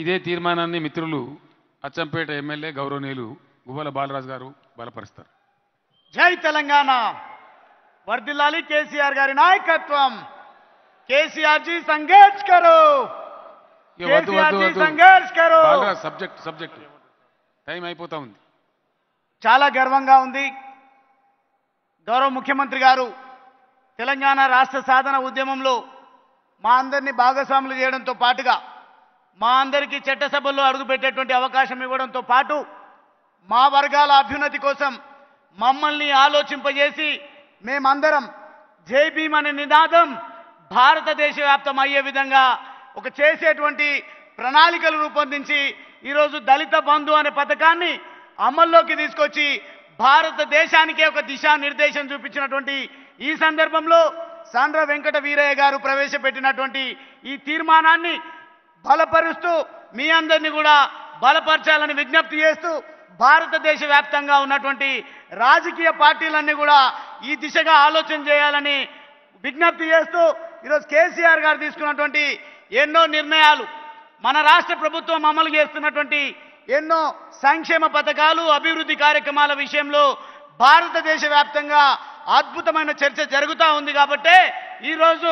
ఇదే తీర్మానాన్ని మిత్రులు అచ్చంపేట ఎమ్మెల్యే గౌరవనీయులు గువ్వల బాలరాజు గారు బలపరుస్తారు. జై తెలంగాణ, వర్ధిల్లాలి కేసీఆర్ గారి నాయకత్వం. కేసీఆర్ జీ సంఘర్ష్ కరో, కేసీఆర్ జీ సంఘర్ష్ కరో. సబ్జెక్ట్ టైం అయిపోతా ఉంది. చాలా గర్వంగా ఉంది. గౌరవ ముఖ్యమంత్రి గారు తెలంగాణ రాష్ట్ర సాధన ఉద్యమంలో మా అందరినీ భాగస్వాములు చేయడంతో పాటుగా మా అందరికీ చట్టసభల్లో అడుగుపెట్టేటువంటి అవకాశం ఇవ్వడంతో పాటు మా వర్గాల అభ్యున్నతి కోసం మమ్మల్ని ఆలోచింపజేసి మేమందరం జై భీమ్ అనే నినాదం భారతదేశ వ్యాప్తం అయ్యే విధంగా ఒక చేసేటువంటి ప్రణాళికలు రూపొందించి ఈరోజు దళిత బంధు అనే పథకాన్ని అమల్లోకి తీసుకొచ్చి భారతదేశానికే ఒక దిశానిర్దేశం చూపించినటువంటి ఈ సందర్భంలో సాండ్ర వెంకట వీరయ్య గారు ప్రవేశపెట్టినటువంటి ఈ తీర్మానాన్ని బలపరుస్తూ మీ అందరినీ కూడా బలపరచాలని విజ్ఞప్తి చేస్తూ భారతదేశ వ్యాప్తంగా ఉన్నటువంటి రాజకీయ పార్టీలన్నీ కూడా ఈ దిశగా ఆలోచన చేయాలని విజ్ఞప్తి చేస్తూ ఈరోజు కేసీఆర్ గారు తీసుకున్నటువంటి ఎన్నో నిర్ణయాలు, మన రాష్ట్ర ప్రభుత్వం అమలు చేస్తున్నటువంటి ఎన్నో సంక్షేమ పథకాలు, అభివృద్ధి కార్యక్రమాల విషయంలో భారతదేశ వ్యాప్తంగా అద్భుతమైన చర్చ జరుగుతూ ఉంది. కాబట్టి ఈరోజు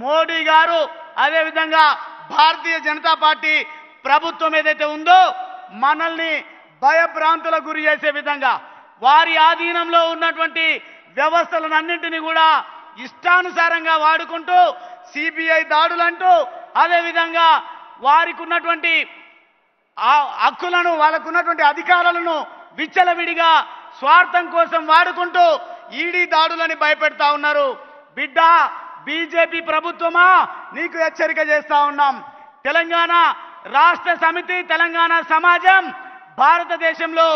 మోడీ గారు అదేవిధంగా భారతీయ జనతా పార్టీ ప్రభుత్వం ఏదైతే ఉందో మనల్ని భయభ్రాంతులకు గురి చేసే విధంగా వారి ఆధీనంలో ఉన్నటువంటి వ్యవస్థలన్నింటినీ కూడా ఇష్టానుసారంగా వాడుకుంటూ సిబిఐ దాడులంటూ అదేవిధంగా వారికి ఉన్నటువంటి హక్కులను, వాళ్ళకు ఉన్నటువంటి అధికారాలను విచ్చలవిడిగా స్వార్థం కోసం వాడుకుంటూ ఈడీ దాడులని భయపెడతా ఉన్నారు. బిడ్డ, బీజేపీ ప్రభుత్వమా, నీకు హెచ్చరిక చేస్తా ఉన్నాం. తెలంగాణ రాష్ట్ర సమితి, తెలంగాణ సమాజం, భారతదేశంలో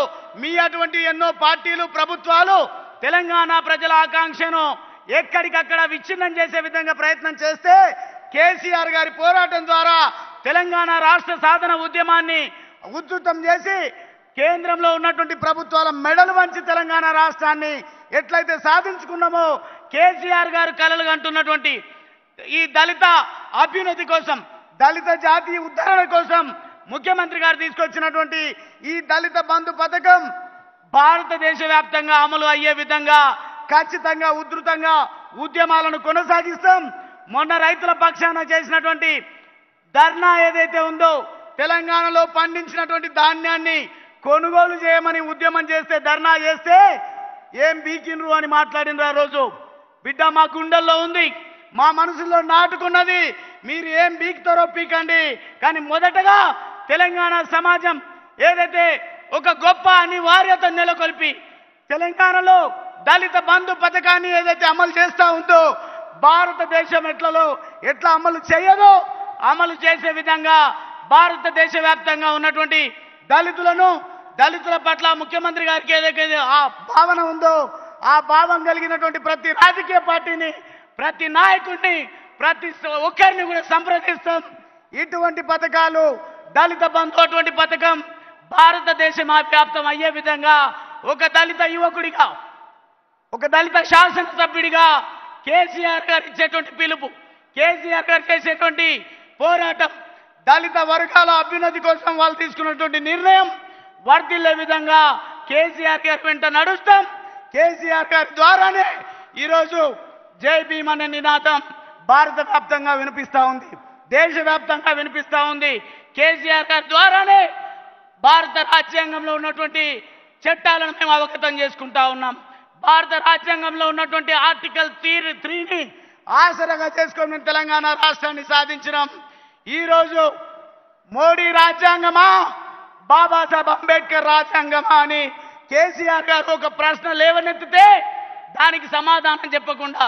మీ అటువంటి ఎన్నో పార్టీలు, ప్రభుత్వాలు తెలంగాణ ప్రజల ఆకాంక్షను ఎక్కడికక్కడ విచ్ఛిన్నం చేసే విధంగా ప్రయత్నం చేస్తే కేసీఆర్ గారి పోరాటం ద్వారా తెలంగాణ రాష్ట్ర సాధన ఉద్యమాన్ని ఉధృతం చేసి కేంద్రంలో ఉన్నటువంటి ప్రభుత్వాల మెడలు వంచి తెలంగాణ రాష్ట్రాన్ని ఎట్లయితే సాధించుకున్నామో కేసీఆర్ గారు కలలు కంటున్నటువంటి ఈ దళిత అభ్యున్నతి కోసం, దళిత జాతి ఉద్ధరణ కోసం ముఖ్యమంత్రి గారు తీసుకొచ్చినటువంటి ఈ దళిత బంధు పథకం భారతదేశ వ్యాప్తంగా అమలు అయ్యే విధంగా ఖచ్చితంగా ఉధృతంగా ఉద్యమాలను కొనసాగిస్తాం. మొన్న రైతుల పక్షాన చేసినటువంటి ధర్నా ఏదైతే ఉందో, తెలంగాణలో పండించినటువంటి ధాన్యాన్ని కొనుగోలు చేయమని ఉద్యమం చేస్తే, ధర్నా చేస్తే ఏం బీకిండ్రు అని మాట్లాడినరు. ఆ రోజు బిడ్డ మా గుండెల్లో ఉంది, మా మనసులో నాటుకున్నది, మీరు ఏం బీక్తారో పీకండి, కానీ మొదటగా తెలంగాణ సమాజం ఏదైతే ఒక గొప్ప అనివార్యత నెలకొల్పి తెలంగాణలో దళిత బంధు పథకాన్ని ఏదైతే అమలు చేస్తూ ఉందో, భారతదేశం ఎట్లా అమలు చేయదో అమలు చేసే విధంగా భారతదేశ వ్యాప్తంగా ఉన్నటువంటి దళితుల పట్ల ముఖ్యమంత్రి గారికి ఏదైతే ఆ భావన ఉందో, ఆ భావం కలిగినటువంటి ప్రతి రాజకీయ పార్టీని, ప్రతి నాయకుడిని, ప్రతి ఒక్కరిని కూడా సంప్రదిస్తాం. ఇటువంటి పథకాలు, దళిత బంధు అటువంటి పథకం భారతదేశం వ్యాప్తం అయ్యే విధంగా ఒక దళిత యువకుడిగా, ఒక దళిత శాసనసభ్యుడిగా కేసీఆర్ గారు ఇచ్చేటువంటి పిలుపు, కేసీఆర్ గారు చేసేటువంటి పోరాటం, దళిత వర్గాల అభ్యున్నతి కోసం వాళ్ళు తీసుకున్నటువంటి నిర్ణయం వర్ధిల్లే విధంగా కేసీఆర్ గారి వెంట నడుస్తాం. కేసీఆర్ గారి ద్వారానే ఈరోజు జై భీమ్ అనే నినాదం భారత వ్యాప్తంగా వినిపిస్తూ ఉంది, దేశవ్యాప్తంగా వినిపిస్తూ ఉంది. కేసీఆర్ గారి ద్వారానే భారత రాజ్యాంగంలో ఉన్నటువంటి చట్టాలను మేము అవగతం చేసుకుంటా ఉన్నాం. భారత రాజ్యాంగంలో ఉన్నటువంటి ఆర్టికల్ 3ని ఆసరాగా చేసుకొని మేము తెలంగాణ రాష్ట్రాన్ని సాధించినాం. ఈరోజు మోడీ రాజ్యాంగమా, బాబాసాహెబ్ అంబేద్కర్ రాజ్యాంగమా అని కేసీఆర్ గారు ఒక ప్రశ్న లేవనెత్తితే దానికి సమాధానం చెప్పకుండా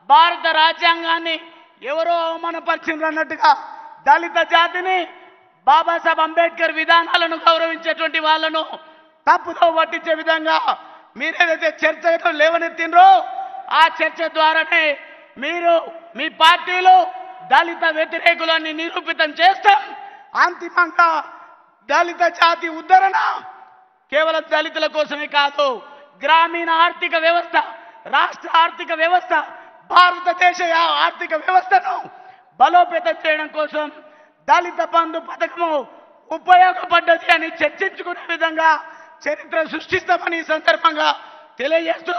భారత రాజ్యాంగాన్ని ఎవరో అవమానపరిచిండ్రు అన్నట్టుగా దళిత జాతిని, బాబాసాహెబ్ అంబేద్కర్ విధానాలను గౌరవించేటువంటి వాళ్ళను తప్పుతో పట్టించే విధంగా మీరేదైతే చర్చ లేవనెత్తిండ్రో ఆ చర్చ ద్వారానే మీరు, మీ పార్టీలు దళిత వ్యతిరేకులని నిరూపితం చేస్తాం. అంతిమంగా దళిత జాతి ఉద్ధరణ కేవలం దళితుల కోసమే కాదు, గ్రామీణ ఆర్థిక వ్యవస్థ, రాష్ట్ర ఆర్థిక వ్యవస్థ, భారతదేశ ఆర్థిక వ్యవస్థను బలోపేతం చేయడం కోసం దళిత బంధు పథకము ఉపయోగపడ్డది అని చర్చించుకునే విధంగా చరిత్ర సృష్టిస్తామని ఈ సందర్భంగా తెలియజేస్తూ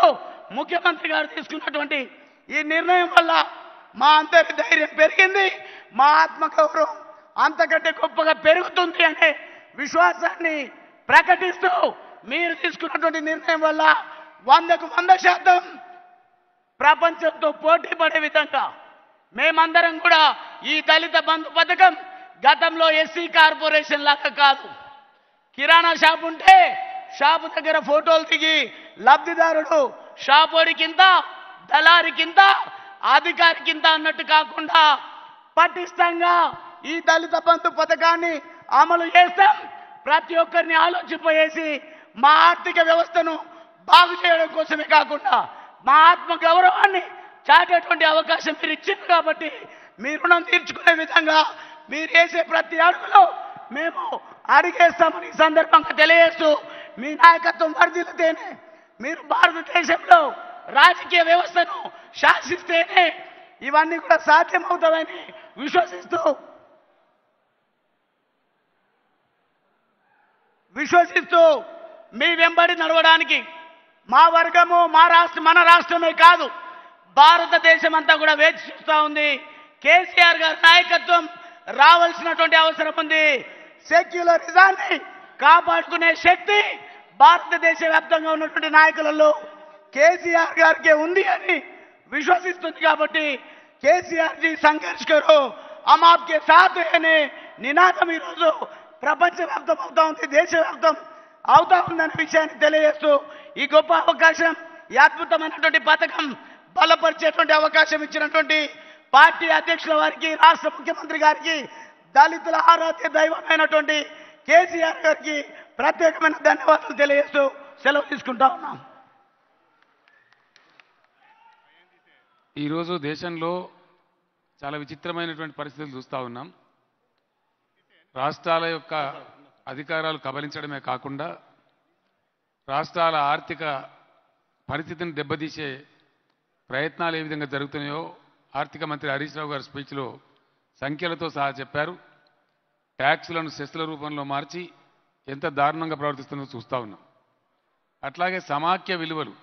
ముఖ్యమంత్రి గారు తీసుకున్నటువంటి ఈ నిర్ణయం వల్ల మా అందరి ధైర్యం పెరిగింది, మా ఆత్మగౌరవం అంతకంటే గొప్పగా పెరుగుతుంది అనే విశ్వాసాన్ని ప్రకటిస్తూ మీరు తీసుకున్నటువంటి నిర్ణయం వల్ల 100% ప్రపంచంతో పోటీ పడే విధంగా మేమందరం కూడా ఈ దళిత బంధు పథకం గతంలో ఎస్సీ కార్పొరేషన్ లాగా కాదు. కిరాణా షాప్ ఉంటే షాపు దగ్గర ఫోటోలు దిగి లబ్ధిదారుడు షాపోడికింత దళారికింత అధికారికింత అన్నట్టు కాకుండా పటిష్టంగా ఈ దళిత బంధు పథకాన్ని అమలు చేస్తాం. ప్రతి ఒక్కరిని ఆలోచింపజేసి మా ఆర్థిక వ్యవస్థను బాగు చేయడం కోసమే కాకుండా మా ఆత్మ గౌరవాన్ని చాటేటువంటి అవకాశం మీరు ఇచ్చింది కాబట్టి మీ రుణం తీర్చుకునే విధంగా మీరు వేసే ప్రతి అడుగులో మేము అడిగేస్తామని ఈ సందర్భంగా తెలియజేస్తూ మీ నాయకత్వం వర్ధిల్లితేనే, మీరు భారతదేశంలో రాజకీయ వ్యవస్థను శాసిస్తేనే ఇవన్నీ కూడా సాధ్యమవుతామని విశ్వసిస్తూ మీ వెంబడి నడవడానికి మా వర్గము మన రాష్ట్రమే కాదు భారతదేశం అంతా కూడా వేచి చూస్తూ ఉంది. కేసీఆర్ గారి నాయకత్వం రావాల్సినటువంటి అవసరం ఉంది. సెక్యులరిజాన్ని కాపాడుకునే శక్తి భారతదేశ వ్యాప్తంగా ఉన్నటువంటి నాయకులలో కేసీఆర్ గారికి ఉంది అని విశ్వసిస్తుంది. కాబట్టి కేసీఆర్ జీ సంఘర్ష్ కరో హమ్ ఆప్కే సాథ్ అనే నినాదం ఈరోజు ప్రపంచవ్యాప్తం అవుతా ఉంది, దేశవ్యాప్తం అవుతా ఉందనే విషయాన్ని తెలియజేస్తూ ఈ గొప్ప అవకాశం, ఈ అద్భుతమైనటువంటి పథకం బలపరిచేటువంటి అవకాశం ఇచ్చినటువంటి పార్టీ అధ్యక్షుల వారికి, రాష్ట్ర ముఖ్యమంత్రి గారికి, దళితుల ఆరాధ్య దైవమైనటువంటి కేసీఆర్ గారికి ప్రత్యేకమైన ధన్యవాదాలు తెలియజేస్తూ సెలవు తీసుకుంటా ఉన్నాం. ఈరోజు దేశంలో చాలా విచిత్రమైనటువంటి పరిస్థితులు చూస్తూ ఉన్నాం. రాష్ట్రాల యొక్క అధికారాలు కబలించడమే కాకుండా రాష్ట్రాల ఆర్థిక పరిస్థితిని దెబ్బతీసే ప్రయత్నాలు ఏ విధంగా జరుగుతున్నాయో ఆర్థిక మంత్రి హరీష్ రావు గారి స్పీచ్లో సంఖ్యలతో సహా చెప్పారు. ట్యాక్సులను సెస్ల రూపంలో మార్చి ఎంత దారుణంగా ప్రవర్తిస్తుందో చూస్తూ ఉన్నాం. అట్లాగే సమాఖ్య విలువలు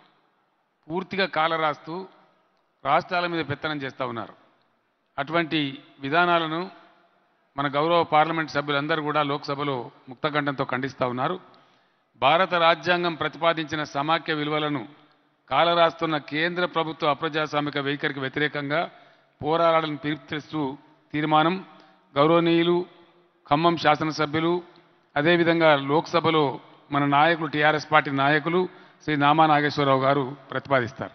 పూర్తిగా కాలరాస్తూ రాష్ట్రాల మీద పెత్తనం చేస్తూ ఉన్నారు. అటువంటి విధానాలను మన గౌరవ పార్లమెంట్ సభ్యులందరూ కూడా లోక్సభలో ముక్తకంఠంతో ఖండిస్తూ ఉన్నారు. భారత రాజ్యాంగం ప్రతిపాదించిన సమాఖ్య విలువలను కాలరాస్తున్న కేంద్ర ప్రభుత్వ అప్రజాస్వామిక వైఖరికి వ్యతిరేకంగా పోరాడాలని పిలుపునిస్తూ తీర్మానం గౌరవనీయులు ఖమ్మం శాసనసభ్యులు, అదేవిధంగా లోక్సభలో మన నాయకులు టీఆర్ఎస్ పార్టీ నాయకులు శ్రీ నామా నాగేశ్వరరావు గారు ప్రతిపాదిస్తారు.